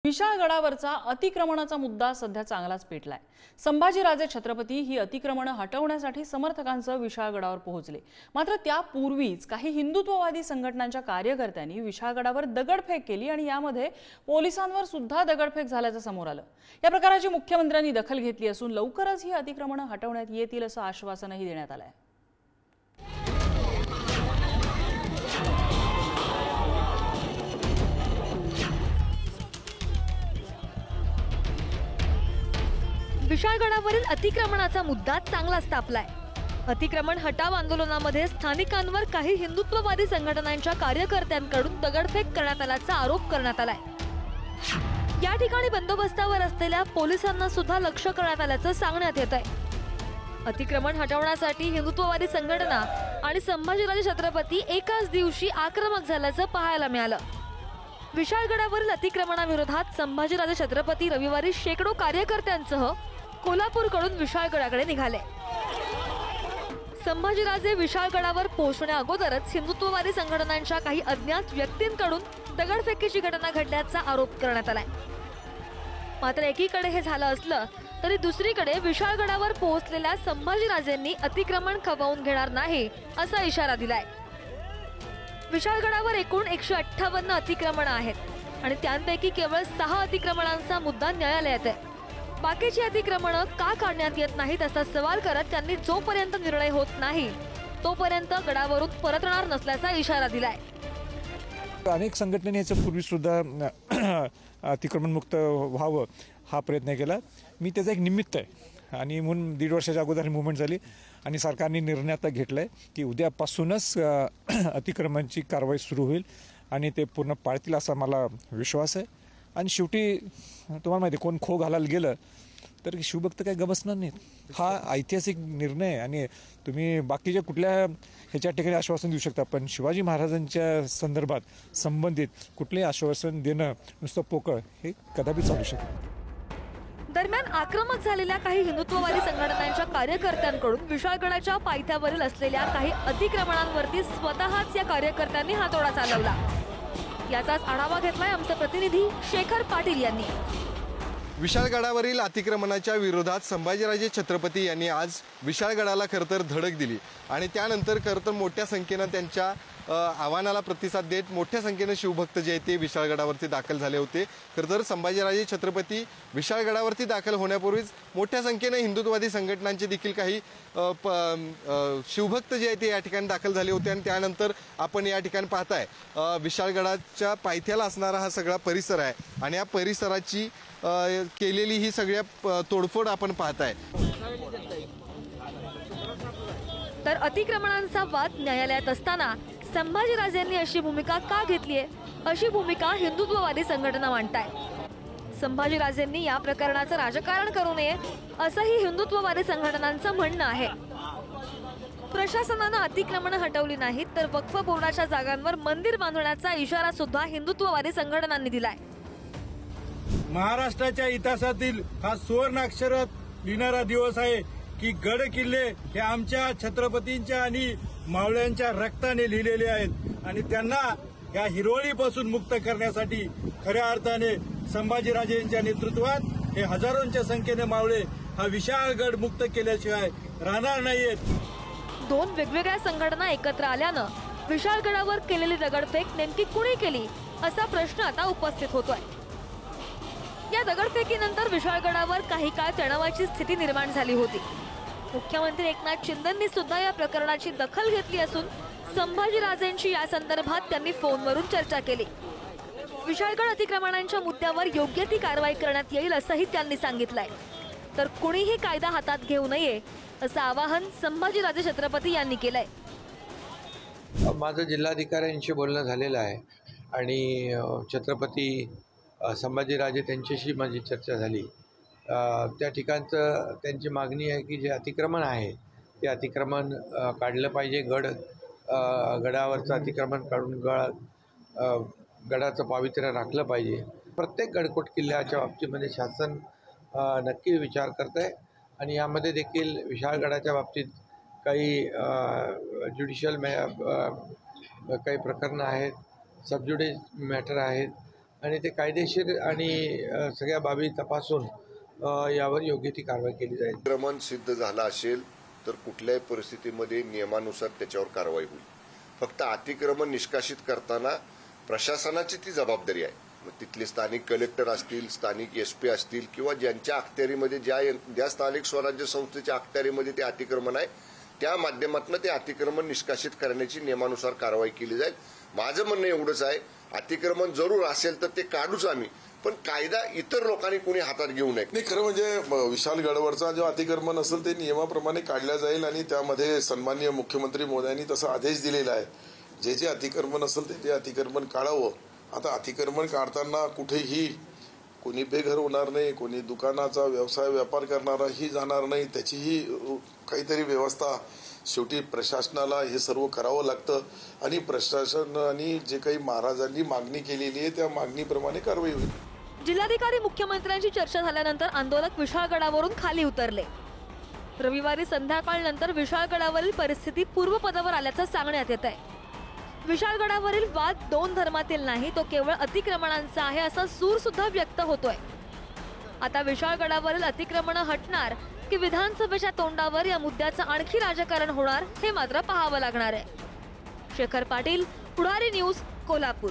विशाळगडावरचा अतिक्रमणाचा मुद्दा सध्या चांगलाच पेटलाय। संभाजीराजे छत्रपती ही अतिक्रमणे हटवण्यासाठी समर्थकांसह विशाळगडावर पोहोचले। मात्र त्यापूर्वीच काही हिंदुत्ववादी संघटनांच्या कार्यकर्त्यांनी विशाळगडावर दगडफेक केली आणि यामध्ये पोलिसांवर सुद्धा दगडफेक झाल्याचं समोर आलं। या प्रकाराची मुख्यमंत्र्यांनी दखल घेतली असून लवकरच ही अतिक्रमणे हटवण्यात येतील असं आश्वासनही देण्यात आलंय। विशाळगडावरील अतिक्रमणाचा मुद्दा चांगलाच तापलाय। अतिक्रमण हटाव आंदोलनामध्ये स्थानिकांवर काही हिंदुत्ववादी संघटनांच्या कार्यकर्त्यांकडून दगडफेक करण्यात आल्याचा आरोप करण्यात आलाय। या ठिकाणी बंदोबस्तावर असलेल्या पोलिसांना सुद्धा लक्ष करण्यात आल्याचं सांगण्यात येत आहे। अतिक्रमण हटवण्यासाठी हिंदुत्ववादी संघटना आणि संभाजीराजे छत्रपती एकाच दिवशी आक्रमक झाल्याचं पाहायला मिळालं। विशाळगडावरील अतिक्रमणाविरोधात संभाजीराजे छत्रपती रविवारी शेकडो कार्यकर्त्यांसह कोल्हापूरकडून विशाळगडाकडे निघाले। संभाजीराजे विशाळगडावर पोहोचण्या अगोदरच हिंदुत्ववादी संघटनांच्या काही अज्ञात व्यक्तींकडून दगडफेकीची घटना घडल्याचा आरोप करण्यात आलाय। मात्र एकीकडे हे झालं असलं तरी दुसरीकडे विशाळगडावर पोहोचलेल्या संभाजीराजेंनी अतिक्रमण खववून घेणार नाही असा इशारा दिलाय। विशाळगडावर एकूण 158 अतिक्रमण आहेत आणि त्यांपैकी केवळ 6 अतिक्रमणांचा मुद्दा न्यायालयात आहे। बाकीची अतिक्रमणं का काढण्यात येत नाहीत असा सवाल करत त्यांनी जोपर्यंत निर्णय होत नाही तोपर्यंत गडावरून परतणार नसल्याचा इशारा दिलाय। अनेक संघटनांनी याच्या पूर्वी सुद्धा अतिक्रमणमुक्त व्हावं हा प्रयत्न केला। मी त्याचा एक निमित्त आहे आणि म्हणून 1.5 वर्षाच्या अगोदर ही मुवमेंट झाली आणि सरकारने निर्णय आता घेतलाय की उद्यापासूनच अतिक्रमणाची कारवाई सुरू होईल आणि ते पूर्ण पाळतील असा मला विश्वास आहे। आणि शेवटी तुम्हाला माहिती कोण खो घालायला गेलं तर शिवभक्त काही गमसणार नाहीत। हा ऐतिहासिक निर्णय आणि तुम्ही बाकीच्या कुठल्या ह्याच्या ठिकाणी आश्वासन देऊ शकता पण शिवाजी महाराजांच्या संदर्भात संबंधित कुठलेही आश्वासन देणं नुसतं पोकळ हे कदापि चालू शकत। दरम्यान आक्रमक झालेल्या काही हिंदुत्ववादी संघटनांच्या कार्यकर्त्यांकडून विशाळगडाच्या पायथ्यावरील असलेल्या काही अतिक्रमणांवरती स्वतःच या कार्यकर्त्यांनी हातोडा चालवला। याचाच आढावा घेतलाय आमचे प्रतिनिधी शेखर पाटील यांनी। विशाळगडावरील अतिक्रमणाच्या विरोधात संभाजीराजे छत्रपती यांनी आज विशाळगडाला खरं तर धडक दिली आणि त्यानंतर खरं तर मोठ्या संख्येनं त्यांच्या आव्हानाला प्रतिसाद देत मोठ्या संख्येनं शिवभक्त जे आहेत ते विशाळगडावरती दाखल झाले होते। खरं तर संभाजीराजे छत्रपती विशाळगडावरती दाखल होण्यापूर्वीच मोठ्या संख्येनं हिंदुत्ववादी संघटनांचे देखील काही शिवभक्त जे आहेत ते या ठिकाणी दाखल झाले होते आणि त्यानंतर आपण या ठिकाणी पाहताय विशाळगडाच्या पायथ्याला असणारा हा सगळा परिसर आहे आणि या परिसराची केलेली ही सगळ्या तोडफोड आपण पाहताय। तर अतिक्रमणांचा वाद न्यायालयात असताना संभाजीराजेंनी अशी भूमिका का घेतलीये अशी भूमिका हिंदुत्ववादी संघटना मांडताय। संभाजीराजेंनी या प्रकरणाचं राजकारण करू नये असंही हिंदुत्ववादी संघटनांचं म्हणणं आहे। प्रशासनानं अतिक्रमणं हटवली नाहीत तर वक्फ बोर्डाच्या जागांवर मंदिर बांधण्याचा इशारा सुद्धा हिंदुत्ववादी संघटनांनी दिलाय। महाराष्ट्राच्या इतिहासातील हा सुवर्णाक्षरात लिहिणारा दिवस आहे की गड किल्ले हे आमच्या छत्रपतींच्या आणि मावळ्यांच्या रक्ताने लिहिलेले आहेत आणि त्यांना या हिरवळीपासून मुक्त करण्यासाठी खऱ्या अर्थाने संभाजीराजेंच्या नेतृत्वात हे हजारोंच्या संख्येने मावळे हा विशाळगड मुक्त केल्याशिवाय राहणार नाहीत। 2 वेगवेगळ्या संघटना एकत्र आल्यानं विशाळगडावर केलेली दगडफेक नेमकी कुणी केली असा प्रश्न आता उपस्थित होतोय। या दगडफेकीनंतर विशाळगडावर काही काळ तणावाची स्थिती निर्माण झाली होती। मुख्यमंत्री एकनाथ शिंदेंनी सुद्धा या प्रकरणाची दखल घेतली असून संभाजीराजेंशी या संदर्भात त्यांनी फोनवरून चर्चा केली। विशाळगड अतिक्रमणांच्या मुद्द्यावर योग्य ती कारवाई करण्यात येईल असंही त्यांनी सांगितलंय। तर कुणीही कायदा हातात घेऊ नये असं आवाहन संभाजीराजे छत्रपती यांनी केलंय। माझं जिल्हाधिकाऱ्यांशी बोलणं झालेलं आहे आणि छत्रपती संभाजीराजे त्यांच्याशी माझी चर्चा झाली। त्या ठिकाणचं त्यांची मागणी आहे की जे अतिक्रमण आहे ते अतिक्रमण काढलं पाहिजे। गडावरचं अतिक्रमण काढून गडाचं पावित्र्य राखलं पाहिजे। प्रत्येक गडकोट किल्ल्याच्या बाबतीमध्ये शासन नक्की विचार करत आहे आणि यामध्ये देखील विशाळगडाच्या बाबतीत काही ज्युडिशियल काही प्रकरणं आहेत, सबज्युडिस मॅटर आहेत आणि ते कायदेशीर आणि सगळ्या बाबी तपासून यावर योग्य ती कारवाई केली जाईल. अतिक्रमण सिद्ध झालं असेल तर कुठल्याही परिस्थितीमध्ये नियमानुसार त्याच्यावर कारवाई होईल. फक्त अतिक्रमण निष्कासित करताना प्रशासनाची ती जबाबदारी आहे. मग तिथले स्थानिक कलेक्टर असतील, स्थानिक SP असतील किंवा ज्यांच्या अखत्यारीमध्ये ज्या स्थानिक स्वराज्य संस्थेच्या अखत्यारीमध्ये ते अतिक्रमण आहे त्या माध्यमातून ते अतिक्रमण निष्कासित करण्याची नियमानुसार कारवाई केली जाईल. माझं म्हणणं एवढंच आहे, अतिक्रमण जरूर असेल तर ते काढूच आम्ही, पण कायदा इतर लोकांनी कोणी हातात घेऊ नये. नाही, खरं म्हणजे विशाळगडावरचा जो अतिक्रमण असेल ते नियमाप्रमाणे काढल्या जाईल आणि त्यामध्ये सन्माननीय मुख्यमंत्री महोदयांनी तसा आदेश दिलेला आहे. जे अतिक्रमण असेल ते अतिक्रमण काढावं. आता अतिक्रमण काढताना कुठेही कोणी बेघर होणार नाही, कोणी दुकानाचा व्यापार करणाराही जाणार नाही, त्याचीही काहीतरी व्यवस्था शेवटी प्रशासनाला हे सर्व करावं लागतं आणि प्रशासनाने जे काही महाराजांनी मागणी केलेली आहे त्या मागणीप्रमाणे कारवाई होईल. जिल्हाधिकारी मुख्यमंत्र्यांची चर्चा झाल्यानंतर आंदोलक विशाळगडावरून खाली उतरले. रविवारी संध्याकाळनंतर विशाळगडावरील परिस्थिती पूर्वपदावर आल्याचं सांगण्यात येत आहे. विशाळगडावरील वाद दोन धर्मातील नाही, तो केवळ अतिक्रमणांचा आहे असा सूर सुद्धा व्यक्त होतोय. आता विशाळगडावरील अतिक्रमणं हटणार की विधानसभेच्या तोंडावर या मुद्द्याचं आणखी राजकारण होणार हे मात्र पाहावं लागणार आहे. शेखर पाटील, पुढारी न्यूज, कोल्हापूर.